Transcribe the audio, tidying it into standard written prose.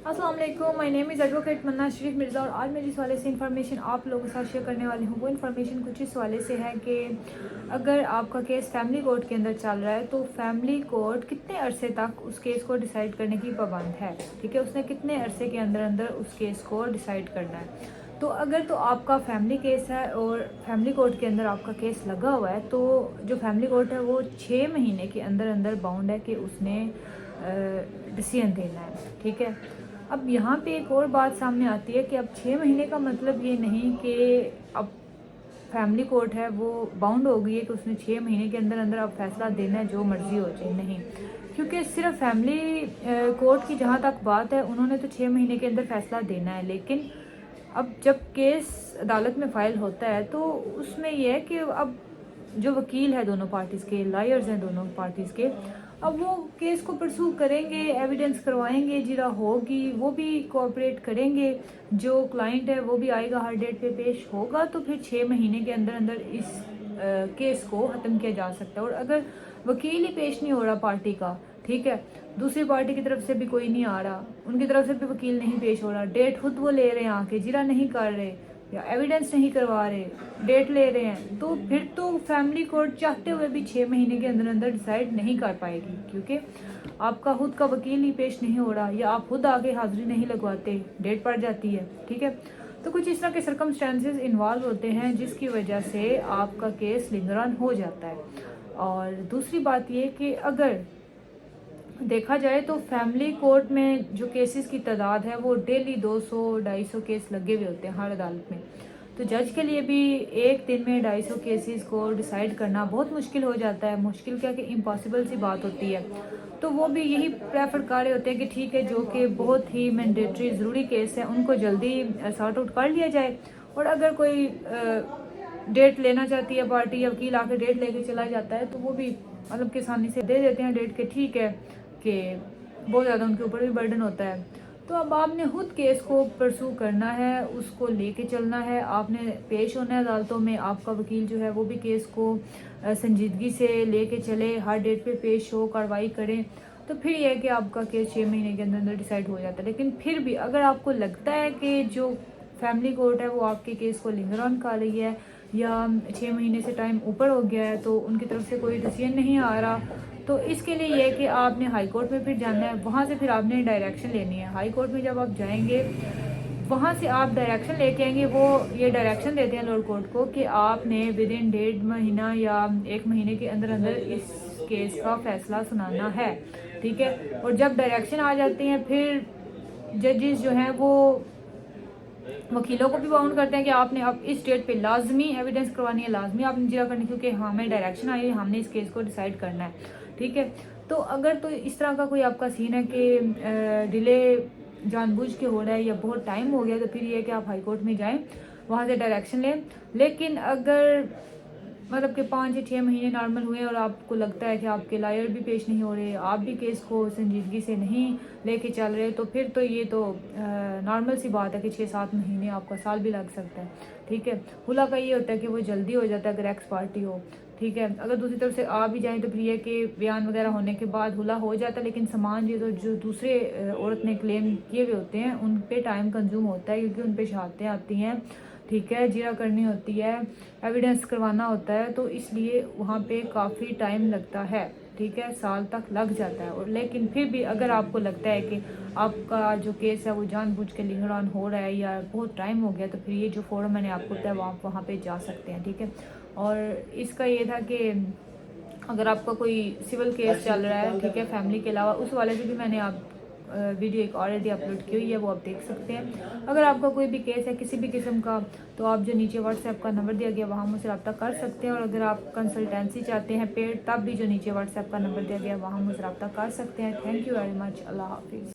अस्सलाम वालेकुम, my name is advocate मन्ना शरीफ मिर्ज़ा और आज मैं जिस वाले से इन्फॉर्मेशन आप लोगों के साथ शेयर करने वाली हूँ वो इन्फॉर्मेशन कुछ इस वाले से है कि अगर आपका केस फैमिली कोर्ट के अंदर चल रहा है तो फैमिली कोर्ट कितने अरसे तक उस केस को डिसाइड करने की पाबंद है। ठीक है, उसने कितने अरसे के अंदर अंदर उस केस को डिसाइड करना है। तो अगर तो आपका फैमिली केस है और फैमिली कोर्ट के अंदर आपका केस लगा हुआ है तो जो फैमिली कोर्ट है वो 6 महीने के अंदर अंदर बाउंड है कि उसने डिसीजन देना है। ठीक है, अब यहाँ पे एक और बात सामने आती है कि अब 6 महीने का मतलब ये नहीं कि अब फैमिली कोर्ट है वो बाउंड हो गई है कि उसने 6 महीने के अंदर अंदर अब फैसला देना है, जो मर्जी हो जाए, नहीं। क्योंकि सिर्फ फैमिली कोर्ट की जहाँ तक बात है उन्होंने तो 6 महीने के अंदर फैसला देना है, लेकिन अब जब केस अदालत में फाइल होता है तो उसमें यह है कि अब जो वकील है दोनों पार्टीज़ के, लॉयर्स हैं दोनों पार्टीज़ के, अब वो केस को परसू करेंगे, एविडेंस करवाएंगे, जिरा होगी वो भी कोऑपरेट करेंगे, जो क्लाइंट है वो भी आएगा, हर डेट पे पेश होगा, तो फिर 6 महीने के अंदर अंदर इस केस को ख़त्म किया जा सकता है। और अगर वकील ही पेश नहीं हो रहा पार्टी का, ठीक है, दूसरी पार्टी की तरफ से भी कोई नहीं आ रहा, उनकी तरफ से भी वकील नहीं पेश हो रहा, डेट खुद वो ले रहे हैं आके, जिरा नहीं कर रहे या एविडेंस नहीं करवा रहे, डेट ले रहे हैं, तो फिर तो फैमिली कोर्ट चाहते हुए भी 6 महीने के अंदर अंदर डिसाइड नहीं कर पाएगी, क्योंकि आपका खुद का वकील ही पेश नहीं हो रहा या आप खुद आगे हाजिरी नहीं लगवाते, डेट पड़ जाती है। ठीक है, तो कुछ इस तरह के सर्कमस्टेंसेस इन्वॉल्व होते हैं जिसकी वजह से आपका केस लिंगर ऑन हो जाता है। और दूसरी बात ये कि अगर देखा जाए तो फैमिली कोर्ट में जो केसेस की तादाद है वो डेली 200-250 केस लगे हुए होते हैं हर अदालत में। तो जज के लिए भी एक दिन में 250 केसेस को डिसाइड करना बहुत मुश्किल हो जाता है। मुश्किल क्या कि इम्पॉसिबल सी बात होती है। तो वो भी यही प्रेफर कर रहे होते हैं कि ठीक है, जो कि बहुत ही मैंडेटरी ज़रूरी केस है उनको जल्दी सॉर्ट आउट कर लिया जाए। और अगर कोई डेट लेना चाहती है पार्टी या वकील आके डेट लेके चला जाता है तो वो भी मतलब किसानी से दे देते हैं डेट के, ठीक है, कि बहुत ज़्यादा उनके ऊपर भी बर्डन होता है। तो अब आपने खुद केस को परसू करना है, उसको लेके चलना है, आपने पेश होना है अदालतों में, आपका वकील जो है वो भी केस को संजीदगी से लेके चले, हर डेट पे पेश हो, कार्रवाई करें, तो फिर यह है कि आपका केस 6 महीने के अंदर अंदर डिसाइड हो जाता है। लेकिन फिर भी अगर आपको लगता है कि जो फैमिली कोर्ट है वो आपके केस को लिंगर ऑन कर रही है या 6 महीने से टाइम ऊपर हो गया है तो उनकी तरफ से कोई डिसीजन नहीं आ रहा, तो इसके लिए ये है कि आपने हाई कोर्ट में फिर जाना है, वहाँ से फिर आपने डायरेक्शन लेनी है। हाई कोर्ट में जब आप जाएंगे वहाँ से आप डायरेक्शन लेके आएंगे, वो ये डायरेक्शन देते हैं लोअर कोर्ट को कि आपने विद इन 1.5 महीना या 1 महीने के अंदर अंदर इस केस का फैसला सुनाना है। ठीक है, और जब डायरेक्शन आ जाती हैं फिर जजेस जो हैं वो वकीलों को भी बाउंड करते हैं कि आपने अब इस डेट पे लाजमी एविडेंस करवानी है, लाजमी आपने जिरा करनी, क्योंकि हमें डायरेक्शन आई है, हमने इस केस को डिसाइड करना है। ठीक है, तो अगर तो इस तरह का कोई आपका सीन है कि डिले जानबूझ के हो रहा है या बहुत टाइम हो गया, तो फिर ये है कि आप हाई कोर्ट में जाएं, वहाँ से डायरेक्शन लें। लेकिन अगर मतलब कि 5 या 6 महीने नॉर्मल हुए और आपको लगता है कि आपके लॉयर भी पेश नहीं हो रहे, आप भी केस को संजीदगी से नहीं लेके चल रहे, तो फिर तो ये तो नॉर्मल सी बात है कि 6-7 महीने, आपका साल भी लग सकता है। ठीक है, हुला का ये होता है कि वो जल्दी हो जाता है अगर एक्स पार्टी हो। ठीक है, अगर दूसरी तरफ से आ भी जाए तो फिर ये कि बयान वगैरह होने के बाद हुला हो जाता है, लेकिन सामान जो दूसरे औरत ने क्लेम किए हुए होते हैं उन पे टाइम कंज्यूम होता है, क्योंकि उन पे शहादतें आती हैं, ठीक है, जिरा करनी होती है, एविडेंस करवाना होता है, तो इसलिए वहाँ पे काफ़ी टाइम लगता है। ठीक है, साल तक लग जाता है। और लेकिन फिर भी अगर आपको लगता है कि आपका जो केस है वो जानबूझ के लिंगर ऑन हो रहा है या बहुत टाइम हो गया, तो फिर ये जो फोरम मैंने आपको बताया आप वहाँ पे जा सकते हैं। ठीक है, और इसका ये था कि अगर आपका कोई सिविल केस चल रहा है, ठीक है, फैमिली के अलावा, उस वाले से भी मैंने आप वीडियो एक ऑलरेडी अपलोड की हुई है, वो आप देख सकते हैं। अगर आपका कोई भी केस है किसी भी किस्म का, तो आप जो नीचे व्हाट्सएप का नंबर दिया गया वहाँ मुझसे रब्ता कर सकते हैं। और अगर आप कंसल्टेंसी चाहते हैं पेड, तब भी जो नीचे व्हाट्सएप का नंबर दिया गया वहाँ मुझसे रब्ता कर सकते हैं। Thank you very much. अल्लाह हाफिज़।